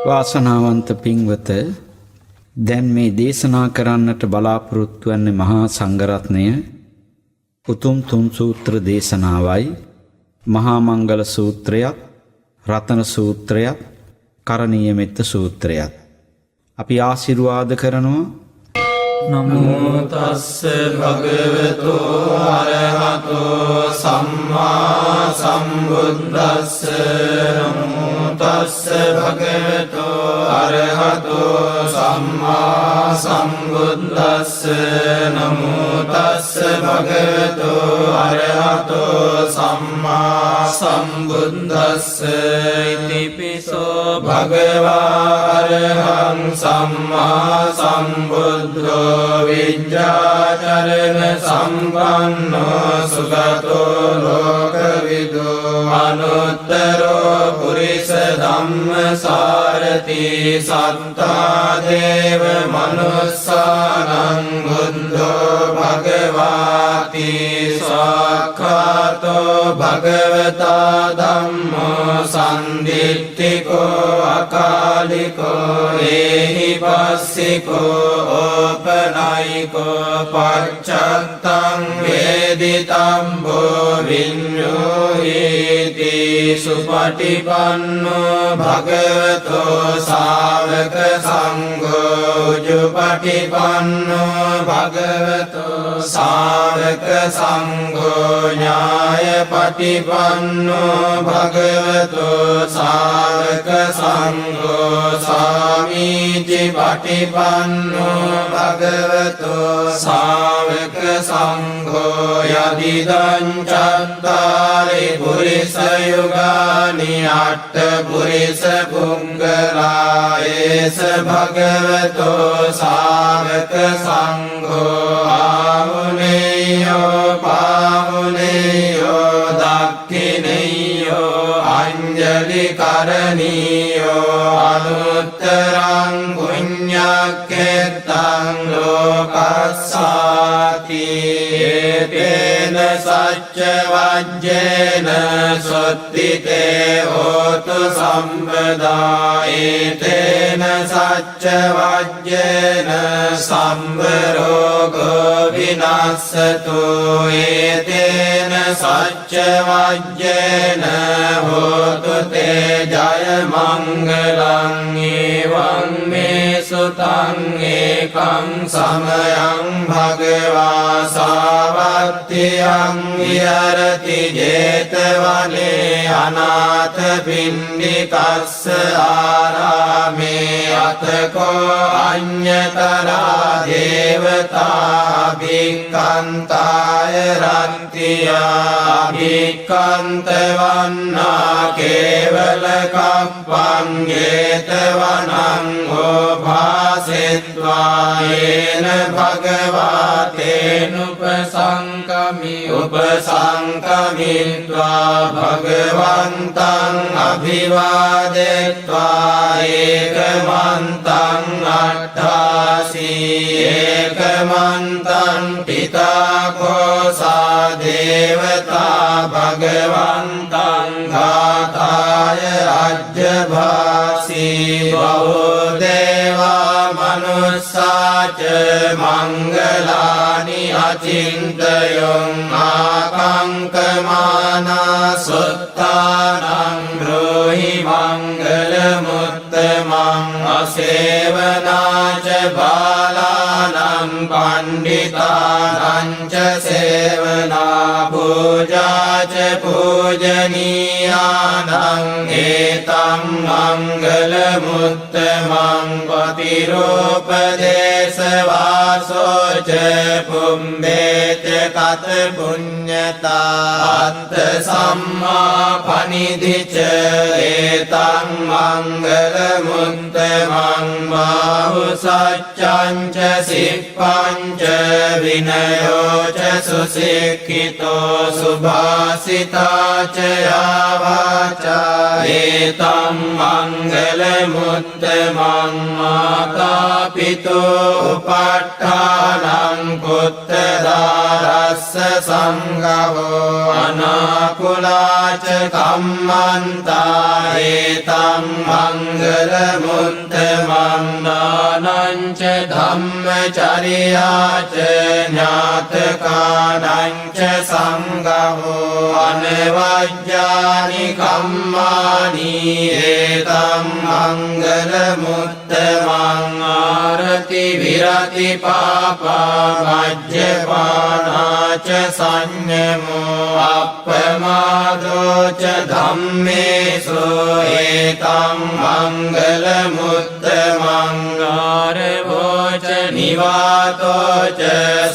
වාසනාවන්ත පින්වත, දැන් මේ දේශනා කරන්නට බලාපොරොත්තු වන්නේ මහා සංඝරත්නය උතුම් තුන් සූත්‍ර දේශනාවයි. මහා මංගල සූත්‍රයත්, රතන සූත්‍රයත්, කරණීය මෙත්ත සූත්‍රයත්. අපි ආශිර්වාද කරනවා. නමෝ තස්ස භගවතෝ අරහතෝ සම්මා සම්බුද්දස්ස. නමෝ තස්ස භගවතෝ අරහතෝ සම්මා සම්බුද්දස්ස. නමෝ තස්ස භගවතෝ අරහතෝ සම්මා සම්බුද්දස්ස. ඉතිපිසෝ භගවා අරහං සම්මා සම්බුද්ධෝ විජ්ජාචරණ සම්පන්නෝ සුගතෝ ලෝකවිදෝ අනුත්තරෝ පුරිස ධම්මසාරති සත්තා දේව මනුස්සානං බුද්ධෝ භගවාති සාක්ඛාතෝ භගවතා ධම්මෝ සම්දිත්තිකෝ අකාලිකෝ ඒහි පස්සිකෝ ඕපනයිකෝ පච්චත්තං වේදිතම්බෝ විඤ්ඤෝහිති සුපටිපන්නෝ භගවතෝ ශාවක සංඝෝ උජුපටිපන්නෝ භගවතෝ ශාවක සංඝෝ ඥායපටිපන්නෝ භගවතෝ ශාවක සංඝෝ සාමීචි පටිපන්නෝ භගවතෝ ශාවක සංඝෝ යදිදං චත්තාරි පුරිස යුගානි අට්ඨ පුරිස පුංගලායේස භගවතෝ ශාවක සංඝෝ ආහුනේයෝ පාහුනේයෝ දක්ඛිනේයෝ අංජලි කරණීයෝ අනුත්තරං පුඤ්ඤක්ඛෙත්තං ලෝකස්සාති. ඒතේන සච්ච වජ්ජේන සොත්තිතේ හෝතු සම්පදා. ඒතේන සච්ච වජ්ජේන සම්බරෝගෝ විනාස්සතු. ඒතේන සච්ච වජ්ජේන හෝතු තේ ජය මංගලං. එවං මේ සුතං ඒකං සමයං භගවා සාවත්තියං විහරති ජේතවනේ අනාථ පිණ්ඩිකස්ස ආරාමේ අතකෝ අඤ්ඤතරා දේවතා භික්ඛන්තාය රත්තියා භික්ඛන්ත වන්නා කේවල කප්පං ජේතවනං ඕභාසෙත්වා යේන භගවාතේන උපසංකමිත්වා භගවන්තං අභිවාදෙත්වා ඒකමන්තං අට්ඨාසී. ඒකමන්තං පිතා කෝසා දේවතා භගවන්තං ඝාතාය අජ්ජභාසී. බහෝ දේවා මනුස්සාච මංගලානි අචින්තයං ආකංකමානා සුත්තානං බ්‍රෝහි මංගල මුත්තමං අසේවනාච බාලානං පණ්ඩිතානං ච සේවනා පූජාච පූජනීයානං ඒතං මංගල මුත්තමං පතිරෝපදේශ වාසෝච පුම්බේච කත පුඤ්ඤතා අත්ථ සම්මා පනිදිච ඒතං මංගල මුත්තමං බාහු සච්ඡං ච සිප්පං ච විනයෝ ච සුසික්ඛිතෝ සුභාසිතා ච යාවාචා ඒතං මංගල මුත්තමං මාතා පිතෝ උපට්ඨානං කුත්තදාරස්ස සංඝවෝ අනාකුලාච කම්මන්තා ඒතං මංගල මුත්තමං නානං ච ධම්මචරියාච ඥාතකානං ච සංඝවෝ අනවජ්ජානි කම්මානි ඒතං මංගල මුත්තමං ආරති විරති පාපා මජ්ජපානාච සංයමෝ අප්පමාදෝ ච ධම්මේසු ඒතං මංගල මුත්තමං ආරවෝ ච නිවාතෝ ච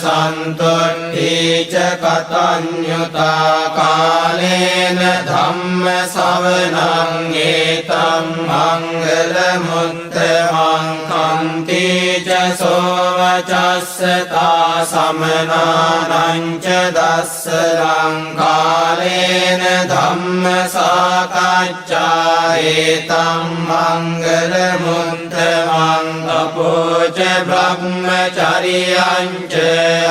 සන්තුට්ඨි ච කතඤ්ඤුතා කාලේන ධම්ම ශවනං ඒතං මංගල මුත්තමං කන්ති ච සෝවචස්සතා සමනානං ච දස්සලං කාලේන ධම්ම සාකච්ඡා ඒතං මංගල මුත්තමං තපෝච බ්‍රහ්මචරියං ච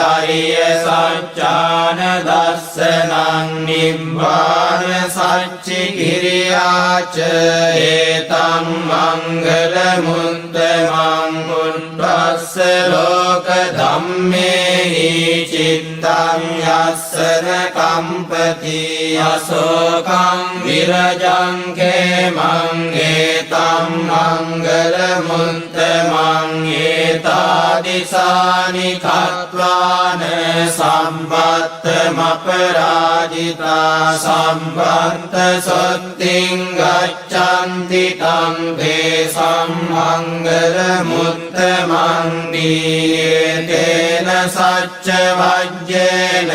අරිය සත්‍යාන දස්සනං නිබ්බාන සච්චි කිරියාච ඒතං මංගල මුත්තමං පුට්ඨස්ස ලෝක ධම්මේහි චිත්තං යස්සන කම්පති අශෝකං විරජං කේමං ඒතං මංගල මුත්තමං ඒතාදිසානි කତ୍වාන සම්පත්තමපරාජිතා සම්බන්ත සොත්තිං ගච්ඡන්ති තං තේසං මංගල මුත්තමං දීයේතේන සච්ච වජ්ජේන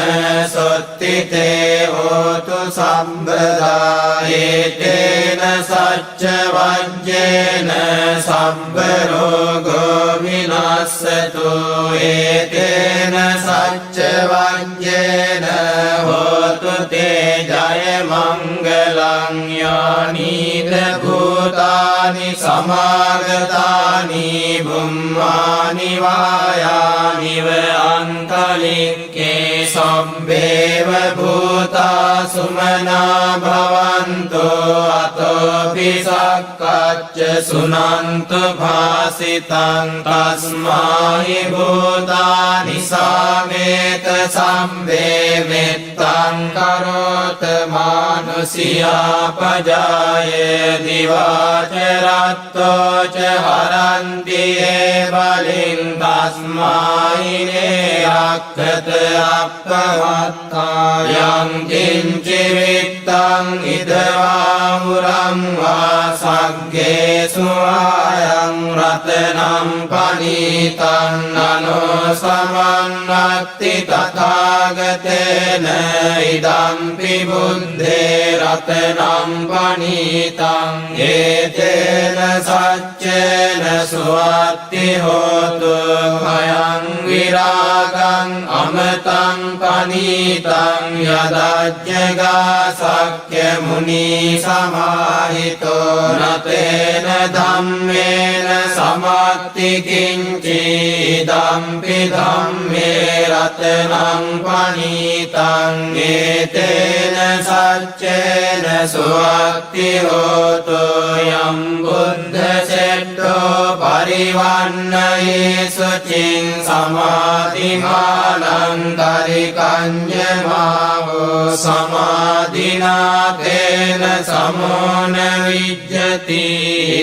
සොත්තිතේ හෝතු සම්බදා ඒතේන සච්ච වජ්ජේන සම්බ රෝගෝ විනාස්සතු ඒතේන සච්ච වජ්ජේන හෝතු තේ ජය මංගලං යානීද භූතානි සමාගතානි බුම්මානි වායානිව අන්තලික්කේ සම්බේව භූතා සුමනා භවන්තෝ අතෝපි සක්කච්ච සුනන්තු භාසිතං තස්මාහි භූතානි සාමේත සම්බේවෙත්තං කරෝත මානුසියා පජාය දිවාචරත්තෝ ච හරන්ති ඒ බලින් තස්මායිනේ අක්ඛත අප්පවත්තා යං කිංචි විත්තං ඉදවා මුරං වා සග්ගේසු ආයං රතනම් පනීතං නනෝ සමන්නත්ති තථාගතේන ඉදම්පි බුද්ධේ රතනම් පනීතං ඒතේන සච්චේන සුවත්ති හෝතු භයං විරාගං අමතං පනීතං යදජ්ජගා සක්්‍ය මුනි සමාහිතෝ නතේන ධම්මේන සමත්ති කිංචි ඉදම්පි ධම්මේ රතනං පනීතං ඒතේන සච්චේන සුවත්ති හෝතු යම් බුද්ධ සෙට්ඨෝ පරිවන්නයේ සුචින් සමාධිමානං තරිකඤ්ඤමාවෝ සමාධිනාතේන සමෝන විජ්ජති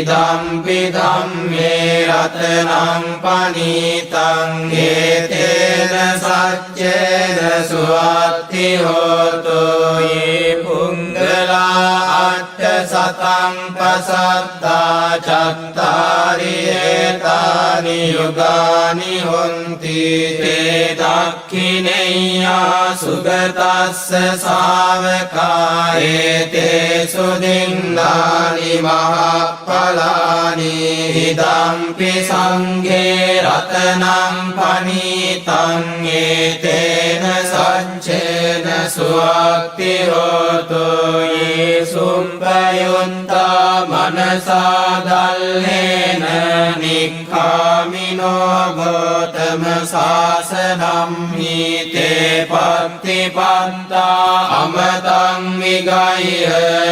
ධම්පි ධම්මේ රතනං පනීතං ඒතේන සච්චේන සුවත්ති හෝතු යේ පුංගලා අට්ඨ සතං පසත්තා චත්තාරියේ ඒතානි යුගානි හොන්ති තේ දක්ඛිනේයා සුගතස්ස ශාවකා ඒතේ සුදින්නානි මහප්පලානි ඉදම්පි සංඝේ රතනං පනීතං ඒතේන සච්චේන සුවක්ති හෝතු සුම්පයුන්තා මනසා දල්ලේන නික්ඛාමිනෝ ගෝතම සාසනම් හිතේ පත්තිපන්තා අමතං විගය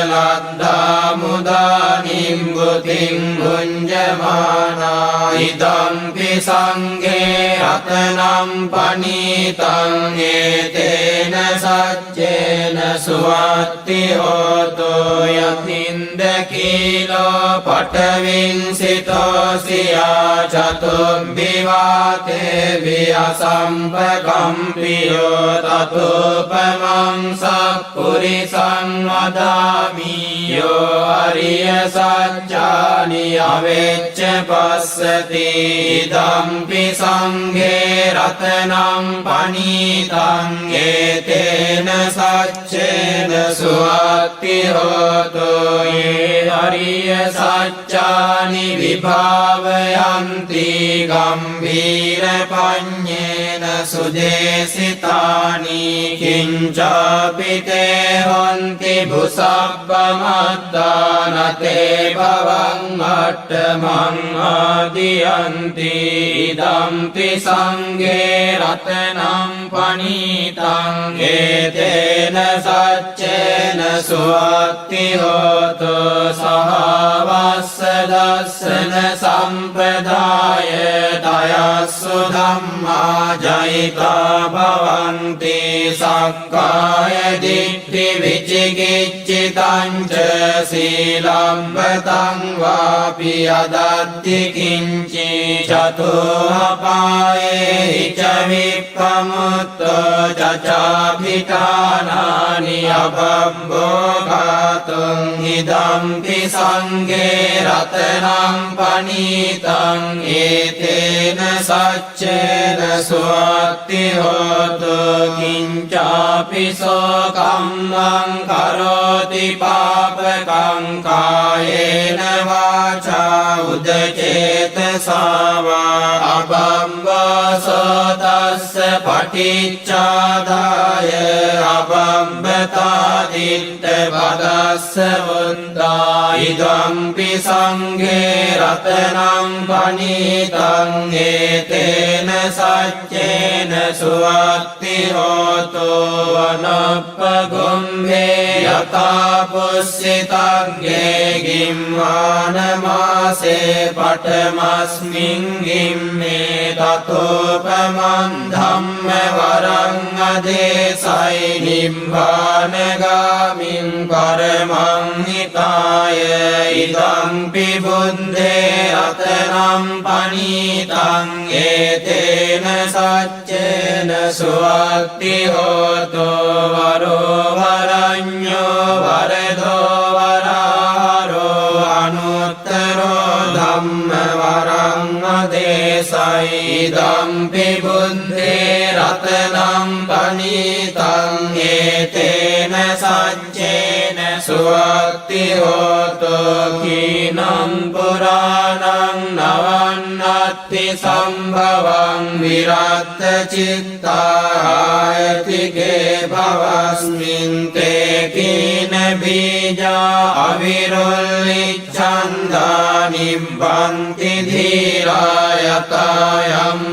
ලද්දා මුදා නිම්බුතින් මුඤ්ජමානා ඉදම්පි සංඝේ රතනම් පනීතං ඒතේන සච්චේන සුවත්ති හෝතු යතින්ද කීලෝ පඨවින් සිතෝසියා චතුම්බිවාතේ වියසම්පකම්පියෝ තතෝපමං සප්පුරිසං වදාමි යෝ අරිය සත්‍යානි අවෙච්ච පස්සති ඉදම්පි සංඝේ රතනං පනීතං ඒතේන සච්චේන සුවත්ති හෝතු යේ අරිය සත්‍යානි විභාවයන්ති ගම්භීර පඤ්ඤේන සුදේසිතානි කිංචාපිතේ හොන්ති බුසබ්බමද්දානතේ භවං අට්ඨමං ආදියන්ති ඉදම්පි සංඝේ රතනං පනීතං ඒතේන සච්චේන සුවත්ති හෝතු සහවස්ස දස්සන සම්පදාය දයස්සු ධම්මා ජයිතා භවන්ති සක්කාය දිට්ඨි විචිකිච්ඡිතං ච සීලම්බතං වාපි අදත්ති කිංචි චතුපපායේ ච විප්පමුත්තෝ චචාපිඨානානි අබම්බෝගාතුං ඉදම්පි සංඝේ රතනං පනීතං ඒතේන සච්චේන සුවත්ති හෝතු කිංචාපි සෝ කම්මං කරෝති පාපකං කායේන වාචා උදචේතසා වා අබම්බසෝ තස්ස පටිච්චාදාය අබම්බතා දිට්ඨ පදස්ස වුන්දා ඉදම්පි සංඝේ රතනං පනීතං ඒතේන සච්චේන සුවත්ති හෝතු වනප්පගොම්භේ යතා පුස්සිතංගේ ගිම්මාන මාසේ පඨමස්මින් ගිම්මේ තතෝපමං ධම්ම වරං අදේසයි නිබ්බානගාමින් පරමං හිතාය ඉදම්පි බුද්ධේ රතනම් පනීතං ඒතේන සච්චේන සුවත්ති හෝතු වරෝ වරඤ්ඤෝ වරදෝ වරාරෝ අනුත්තරෝ ධම්ම වරං අදේසයි ඉදම්පි බුද්ධේ රතනම් පනීතං ඒතේන සච්චේන සුවත්ති හෝතු කීනම් පුරාණං නවන්නත්ති සම්භවං විරත්ත චිත්තායතිගේ භවස්මින් තේ කීන බීජා අවිරුල්ලිච්ඡන්දා නිබ්බන්ති ධීරායතයම්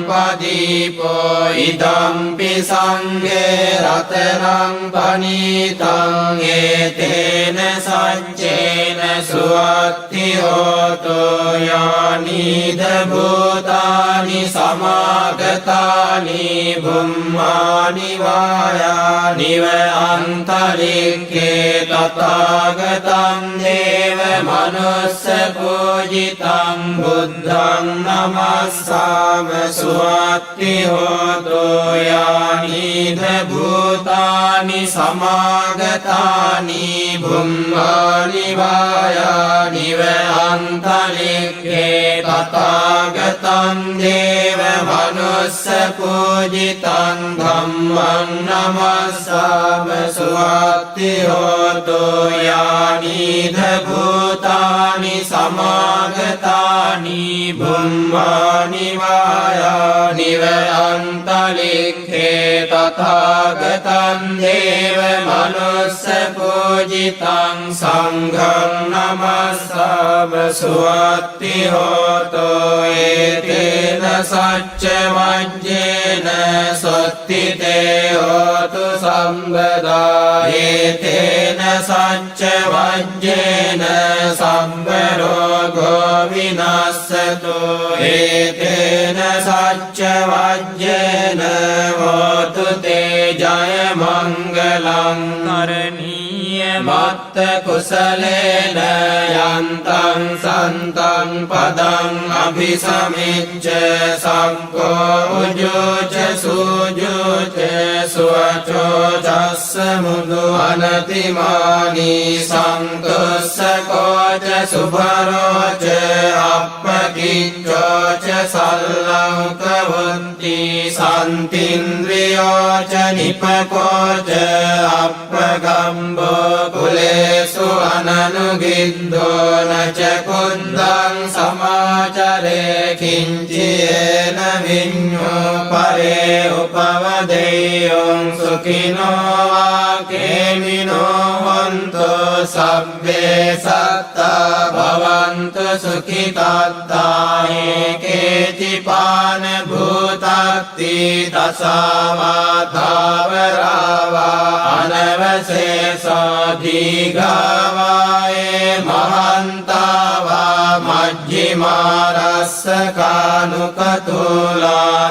පදීපෝ ඉදම්පි සංඝේ රතනං පනීතං ඒතේන සච්චේන සුවත්ති හෝතු යානිද භූතානි සමාගතානි බුම්මානි වායානි ව අන්තරික්ඛේ තථාගතං දේව මනුස්ස පූජිතං බුද්ධං නමස්සාම සුවත්ති හෝතු යානිද භූතානි සමාගතානි බුම්මානි වායානි ව අන්තලික්ඛේ තථාගතං දේව මනුස්ස පූජිතං ධම්මං නමස්සාම සුවත්ති හෝතු යානිධ භූතානි සමාගතානි බුම්මානි වායානි අන්තලික්ඛේ තථාගතං දේව මනුස්ස පූජිතං සංඝං නමස්සාම සුවත්ති හෝතු ඒතේන සච්ච වජ්ජේන සොත්තිතේ හෝතු සම්බදා ඒතේන සච්ච වජ්ජේන සම්බ රෝගෝ විනස්සතු ඒතේන සච්ච වජ්ජේන හෝතු තේ ජය මංගලං කරණීය මත්ත කුසලේන යන්තං සන්තං පදං අභිසමිච්ඡ සංකෝ උජෝච සූජෝච සුවචෝ චස්ස මුදු අනතිමානි සන්තුස්ස කෝච සුභරෝච අප්පකිච්ඡෝච සල්ලංක වන්ති සන්තින්ද්‍රියෝච නිපකෝච අප්පගම්බෝ කුලේසු අනනුගින්දෝ නච කුන්දං සමාචරේ කිංචේන විඤ්ඤෝ පරේ උපවදේයං සුඛිනෝ වාකේමිනෝ වන්තෝ සබ්බේ සත්තා භවන්තු සුඛිතාත්තා ඒකේචිපාන භූතත්ති තසාවා ධාවරාවා අනවශේෂා දීඝාවායේ මහන්තාවා මජ්ජිමා රස්සකානුකතුලා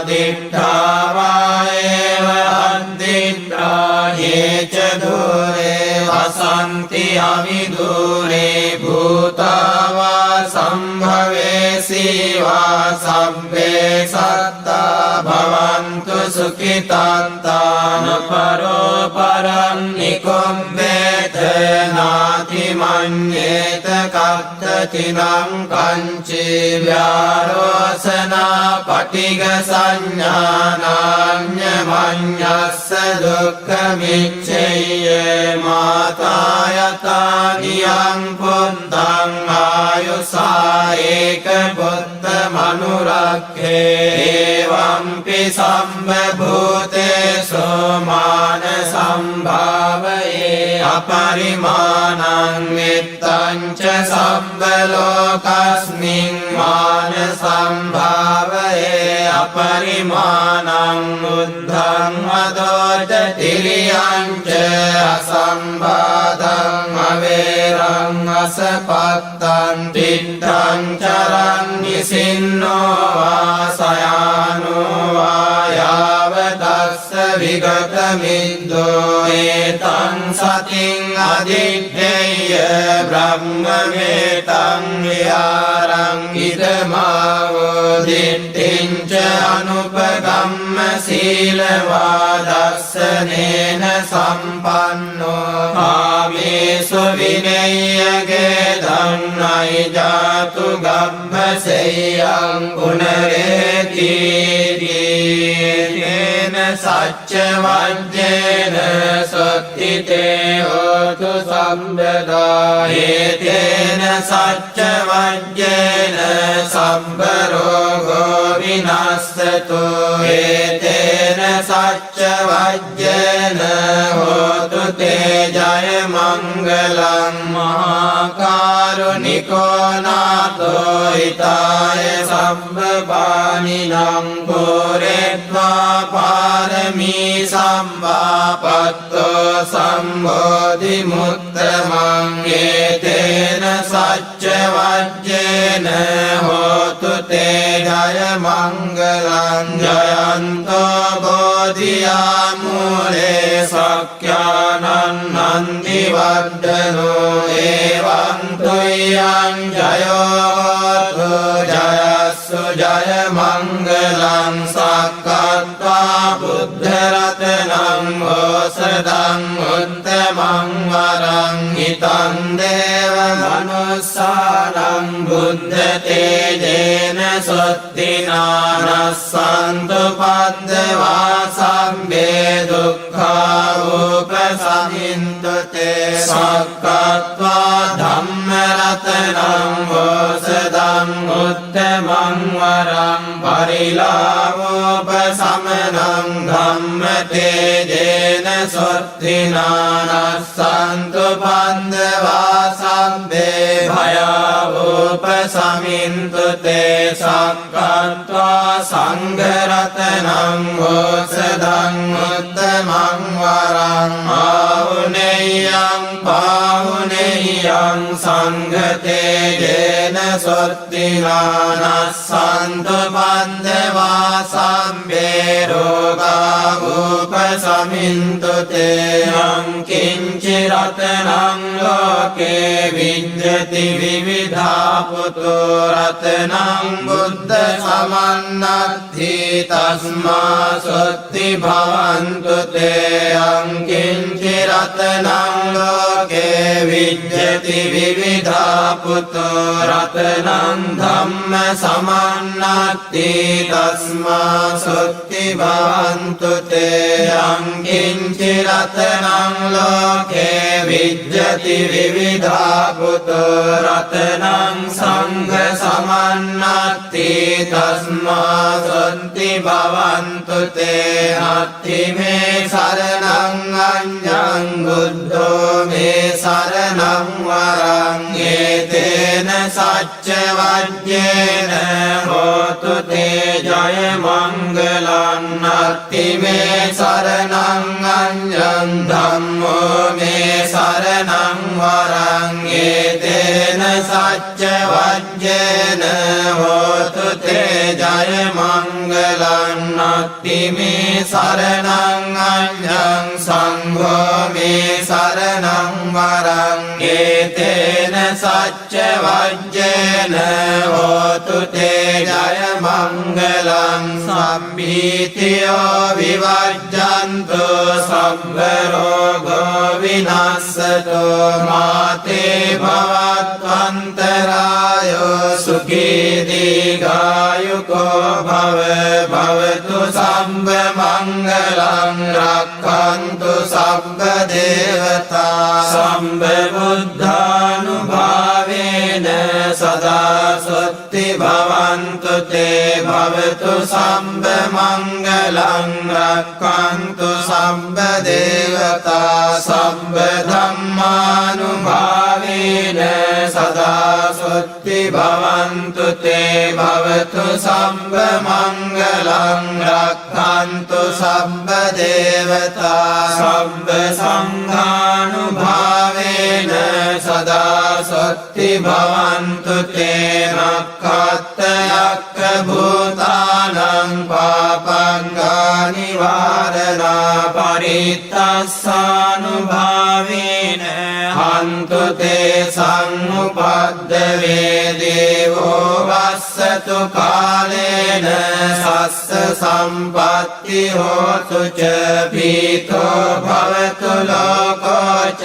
දිට්ඨාවායේව අද්දිට්ඨා යේච දුරේ වසන්ති අවිදුරේ භූතාවා සම්භවේසීවා සබ්බේ සත්තා භවන්තු සුඛිතාත්තාන පරෝ පරං නිකුම්බේත නාති මඤ්ඤේත කත්තතිනං කංචේ ව්‍යාරෝසනා පටිග සංඥානාඤ්ඤ මඤ්ඤස්ස දුක්ඛමිච්ඡේය මාතායතානියං පුන්තං ආයුසා ඒක පුත්ත මනුරක්ඛේ එවම්පි සම්බභූතේසු මාන සම්භාවයේ අපරිමාණං මෙත්තං ච සම්බ ලෝකස්මින් මාන සම්භාවයේ අපරිමාණං බුද්ධං වදෝච තිරියං ච අසම්බාධං අවේරං අසපත්තං තිත්තං චරං නිසින්නෝ වාසයානෝ වායාව දස්ස විගත මිද්දෝ ඒතං සතින් අදිත්තේය බ්‍රහ්මමේතං විහාරං ඉදමාවෝ දිට්ඨිං ච අනුපගම්ම සීලවා දස්සනේන සම්පන්නෝ ආමේසු විනය්‍යගේ ධන්නයි ජාතු ගබ්බසෙයං පුනරේති තේන සච්ච වජ්ජේන සොත්තිතේ හෝතු සම්බදා හේතේන සච්ච වජ්ජේන සම්බ රෝගෝ විනස්සතු හේතේන සච්ච වජ්ජේන හෝතු තේ ජය මංගලං මහා කාරුණිකෝ නාතෝ හිතාය සම්බපානිනං පුරෙත්වා පාරමී සම්මාපත්තෝ සම්බෝධි මුත්තමං ඒතේන සච්ච වජ්ජේන හෝතු තේ ජය මංගලං ජයන්තෝ බෝධියා මූලේ සක්ඛ්‍යානං නන්දි වද්දනෝ එවං තුයං ජයෝතු ජයස්සු ජය මංගලං සක්කත්වා බුද්ධ රතනං ඕසදං උත්තම ජයමං වරං හිතං දේව මනුස්සානං බුද්ධ තේජේන සොත්තිනානස්සන්තු පද්දවා සම්බේ දුක්ඛා උපසමින්තු තේ සක්කත්වා ධම්ම රතනං වෝසදං උත්තමං වරං පරිලාවෝපසමනං ධම්ම තේජේන සොත්තිනානස්සන්තු පද්දවා සම්බේ භයාවෝපසමින්තු තේ සක්කත්වා සංඝරතනං වෝසදං උත්තමං වරං ආහුනේයං පාහුනේයං සංඝතේජේන සොත්තිනානස්සන්තු පද්දවා සම්බේ රෝගා උපසමින්තු තේ යං කිංචි රතනං ලෝකේ විඤ්ඤති විවිධා පුතෝ රතනං බුද්ධ සමන්නත්ථි තස්මා සොත්ති භවන්තු තේ යං කිංචි රතනං ලෝකේ විඤ්ඤති විවිධා පුතෝ රතනං ධම්ම සමන්නත්ථි තස්මා සොත්ති භවන්තු තේ යං කිංචි රතනං ලෝකේ විඤ්ඤති විවිධා පුතෝ රතනං සංඝ සමන්නත්ථි තස්මා සොත්ති භවන්තු තේ නත්ථි මේ සරණං අඤ්ඤං බුද්ධෝ මේ සරණං වරං ඒතේන සච්ච වජ්ජේන හෝතු තේ ජය මංගලං නත්ථි මේ සරණං අඤ්ඤං ධම්මෝ මේ සරණං වරං ඒතේන සච්ච වජ්ජේන හෝතු තේ ජය මංගලං නත්ථි මේ සරණං අඤ්ඤං සංඝෝ මේ සරණං වරං ඒතේන සච්ච වජ්ජේන හෝතු තේ ජය මංගලං සම්භීතියෝ විවජ්ජන්තු සම්බ රෝගෝ විනස්සතෝ මාතේ භවත්වන්තරායෝ සුඛී දීඝායුකෝ භව භවතු සම්බ මංගලං රක්ඛන්තු සම්බ දේවතා සම්බ බුද්ධානුභාවේන සදා සොත්ති භවන්තු තේ භවතු සම්බ මංගලං රක්ඛන්තු සම්බ දේවතා සම්බ ධම්මානුභාවේන සදා සොත්ති භවන්තු තේ භවතු සම්බ මංගලං රක්ඛන්තු සම්බ දේවතා සම්බ සංඝානුභාවේන සදා සොත්ති භවන්තු තේ නක්ඛත්තයක්ඛ භූතානං පාපංගානි වාරණා පරිත්තස්සානුභාවේන හන්තු තේ සංඋපද්දවේ දේවෝ වස්සතු කාලේන සස්ස සම්පත්ති හෝතු ච පීතෝ භවතු ලෝකෝ ච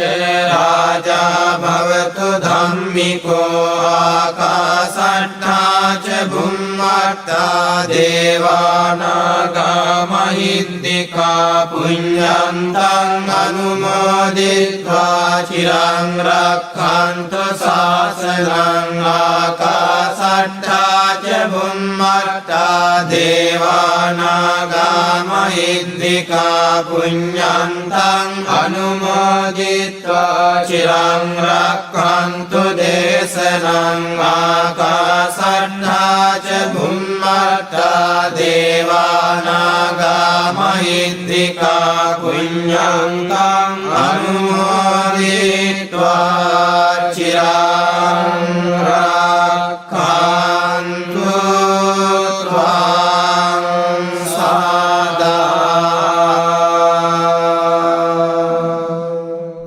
රාජා භවතු ධම්මිකෝ ආකාසට්ඨා ච භුම්මට්ඨා දේවානාගා මහින්దికා පුඤ්ඤන්තං අනුමෝදිत्वा චිරං රක්ඛන්තු ශාසනං ආකාසට්ඨා ච භුම්මට්ඨා දේවානාගා මහින්దికා පුඤ්ඤන්තං අනුමෝදිत्वा චිරං රක්ඛන්තු දේශනං ආකාසට්ඨා ච භුම්මට්ඨා දේවානාගා මහින්దికා පුඤ්ඤන්තං අනුමෝදිत्वा චිරං රක්ඛන්තු ත්වං සදා.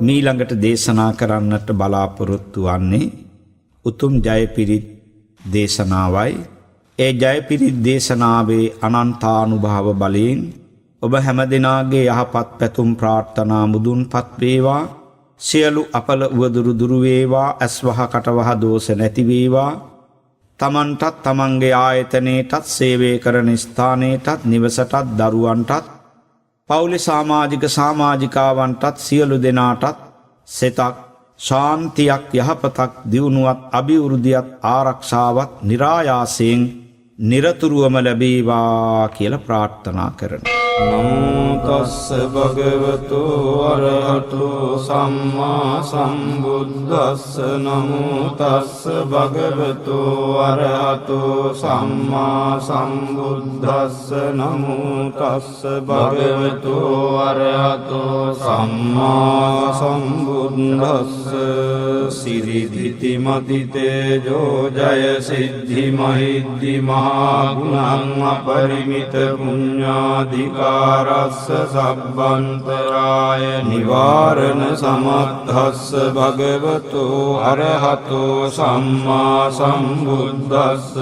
මීළඟට දේශනා කරන්නට බලාපොරොත්තු වන්නේ උතුම් ජයපිරිත් දේශනාවයි. ඒ ජයපිරිත් දේශනාවේ අනන්තානුභාව බලයෙන් ඔබ හැම දෙනාගේ යහපත් පැතුම් ප්‍රාර්ථනා මුදුන්පත් වේවා. සියලු අපල උවදුරු දුරු වේවා, ඇස්වහ කටවහ දෝෂ නැති වේවා. තමන්ටත් තමන්ගේ ආයතනයටත් සේවය කරන ස්ථානයටත් නිවසටත් දරුවන්ටත් පවුලේ සමාජික සමාජිකාවන්ටත් සියලු දෙනාටත් සෙතක් ශාන්තියක් යහපතක් දියුණුවක් අභිවෘද්ධියක් ආරක්ෂාවක් නිරායාසයෙන් නිරතුරුවම ලැබේවා කියලා ප්‍රාර්ථනා කරනවා. නමෝ තස්ස භගවතු අරහතු සම්මා සම්බුද්දස්ස. නමෝ තස්ස භගවතු අරහතු සම්මා සම්බුද්දස්ස. නමෝ තස්ස භගවතු අරහතු සම්මා සම්බුද්දස්ස. සිරිදිති මති තේජෝ ජය සිද්ධි මහිද්දි මහා ගුණං අපරිමිත පුඤ්ඤාධිකාරස්ස සබ්බන්තරාය නිවාරණ සමත්තස්ස භගවතු අරහතෝ සම්මා සම්බුද්දස්ස.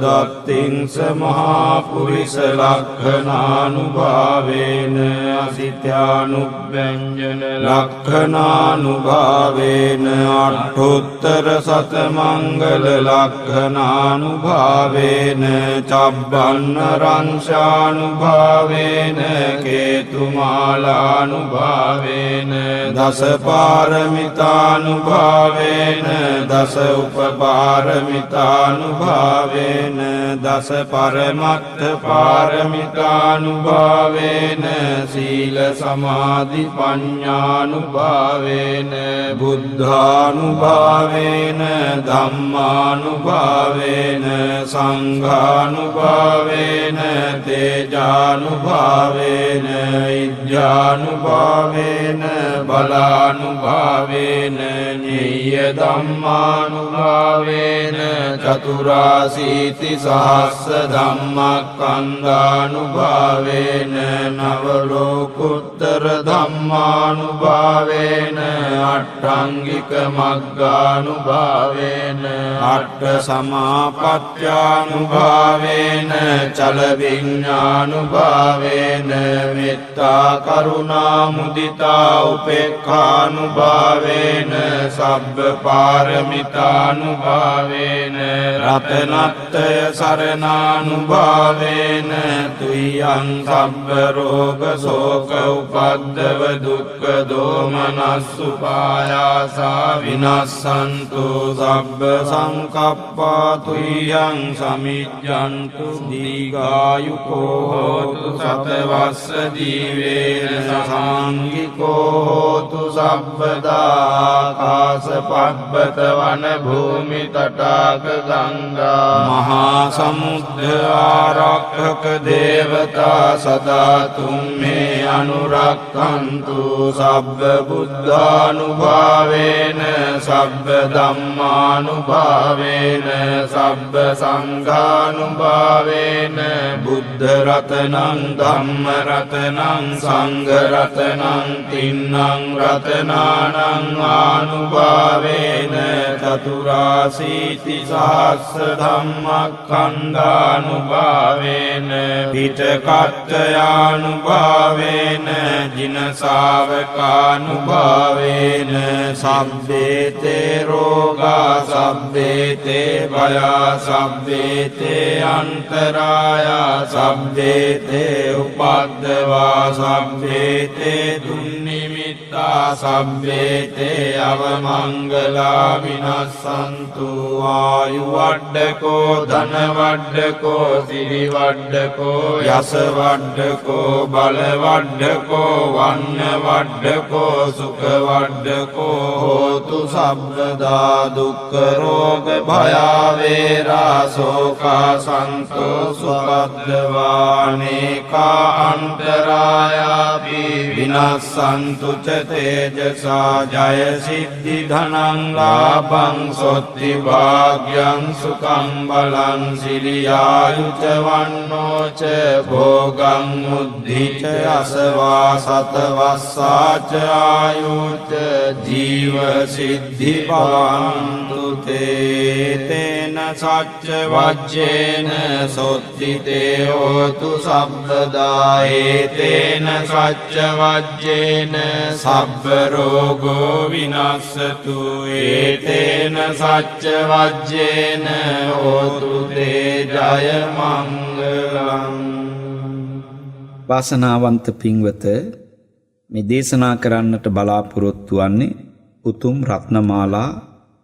දත්තිංස මහා පුරිස ලක්ඛනානුභාවේන අසිත්‍යානුව්‍යංජන ලක්ඛනානුභාවේන අට්ඨෝත්තර සතමංගල ලක්ඛනානුභාවේන චබ්බන්න රංශානුභාවේන කේතුමාලානුභාවේන දස පාරමිතානුභාවේන දස උපපාරමිතානුභාවේන දස පරමත්ථ පාරමිතානුභාවේන සීල සමාධි පඤ්ඤානුභාවේන බුද්ධානුභාවේන ධම්මානුභාවේන සංඝානුභාවේන තේජානුභාවේන ඉද්ධානුභාවේන බලානුභාවේන ඤෙය්‍ය ධම්මානුභාවේන චතුරාසීති සහස්ස ධම්මස්කන්ධානුභාවේන නව ලෝකුත්තර ධම්මානුභාවේන අට්ඨංගික මග්ගානුභාවේන අට්ඨ සමාපත්ත්‍යානුභාවේන චල විඤ්ඤානුභාවේන මෙත්තා කරුණා මුදිතා උපේක්ඛානුභාවේන සබ්බ පාරමිතානුභාවේන රතනත්තය සරණානුභාවේන තුයං සබ්බ රෝග ශෝක උපද්දව දුක්ඛ දෝමනස්සුපායාසා විනස්සන්තු සබ්බ සංකප්පා තුයං සමිජ්ජන්තු දීඝායුකෝ හෝතු සතවස්ස දීවේන සසංගිකෝ හෝතු සබ්බදා ආකාශපබ්බත වන භූමි තටාක ගංගා මහා සමුද්ද ආරක්ෂක දේවතා සදා තුම්මේ අනුරක්ඛන්තු සබ්බ බුද්ධානුභාවේන සබ්බ ධම්මානුභාවේන සබ්බ සංඝානුභාවේන බුද්ධ රතනං ධම්ම රතනං සංඝ රතනං තින්නං රතනානං ආනුභාවේන චතුරාසීති සහස්ස ධම්මස්කන්ධානුභාවේන පිටකත්ථයානුභාවේන ජින ශාවකානුභාවේන සබ්බේතේ රෝගා සබ්බේතේ භයා සබ්බේතේ අන්තරායා සබ්බේතේ උපද්දවා සබ්බේතේ දුන්නිමිත්තා සබ්බේතේ අවමංගලා විනස්සන්තු. ආයු වඩ්ඩකෝ ධන වඩ්ඩකෝ සිරි වඩ්ඩකෝ යස වඩ්ඩකෝ බල වඩ්ඩකෝ වන්න වඩ්ඩකෝ සුඛ වඩ්ඩකෝ හෝතු සබ්බදා දුක්ඛ රෝග භයාවේරා සෝකා සන්තෝ සුපද්දවානේකා අන්තරායාපි විනස්සන්තු ච තේජසා ජය සිද්ධි ධනං ලාභං සොත්ති භාග්‍යං සුඛං බලං සිරියායුච වන්නෝ ච භෝගං මුද්ධි ච අසවා සතවස්සාච ආයුච ජීව සිද්ධි භවන්තු තේ තේන සච්ච වජ්ජේන සොත්තිතේ හෝතු සබ්බදා ඒතේන සච්ච වජ්ජේන සබ්බ රෝගෝ විනස්සතු ඒතේන සච්ච වජ්ජේන හෝතු තේ ජය මංගලං. වාසනාවන්ත පින්වත, මේ දේශනා කරන්නට බලාපොරොත්තු වන්නේ උතුම් රත්නමාලා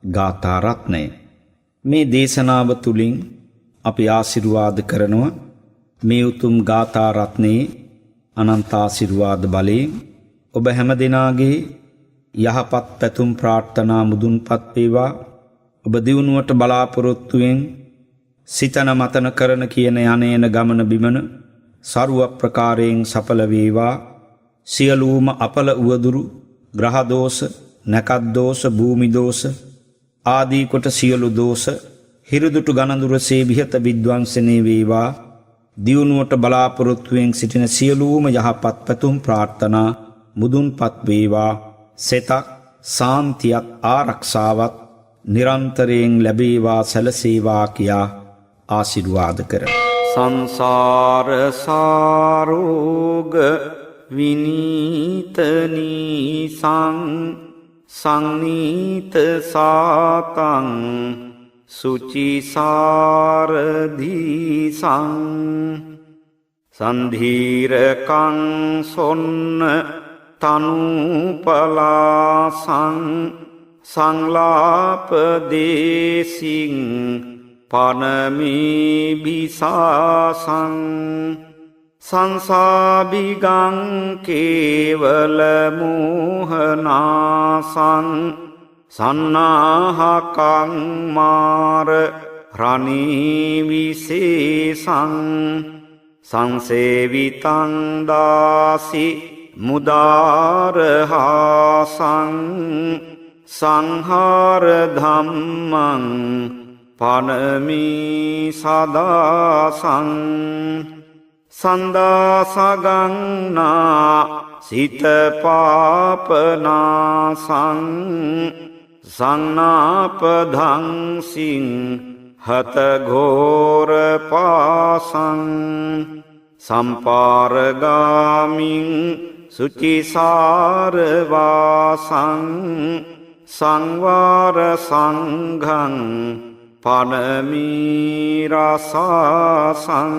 ගාථා රත්නය. මේ දේශනාව තුළින් අපි ආශිර්වාද කරනවා මේ උතුම් ගාථා රත්නයේ අනන්ත ආශිර්වාද බලයෙන් ඔබ හැම දිනාගේ යහපත් පැතුම් ප්‍රාර්ථනා මුදුන්පත් වේවා. ඔබ දියුණුවට බලාපොරොත්තුෙන් සිතන මතන කරන කියන යන්නේන ගමන බිමන සරුව ප්‍රකාරයෙන් සඵල වේවා. සියලුම අපල උවදුරු ග්‍රහ දෝෂ, නැකත් දෝෂ, භූමි දෝෂ ආදී කොට සියලු දෝෂ හිරුදුටු ගණඳුරසේ විහත විද්වංසනේ වේවා. දියුණුවට බලාපොරොත්තුෙන් සිටින සියලුම යහපත් පැතුම් ප්‍රාර්ථනා මුදුන්පත් වේවා. සෙතක් සාන්තියක් ආරක්ෂාවත් නිරන්තරයෙන් ලැබේවා සැලසේවා කියා ආශිර්වාද කරමි. සංසාර සාරෝග විනීතනී සංනීත සාතං සුචිසාරදී සන්ධීරකං සොන්න තනුපලාසං සංලාපදේසින් පනමී බිසාසං සංසාබිගං කේවල මෝහනාසං සන්නාහකං මාර රණී විශේෂං සංසේවිතං දාසි මුදාරහාසං සංහාර ධම්මං පනමී සදාසං සන්දාසගන්නා සිත පාපනාසං සංනාපධංසින් හතඝෝර පාසං සම්පාරගාමින් සුචිසාරවාසං සංවාර සංඝං පනමී රසාසං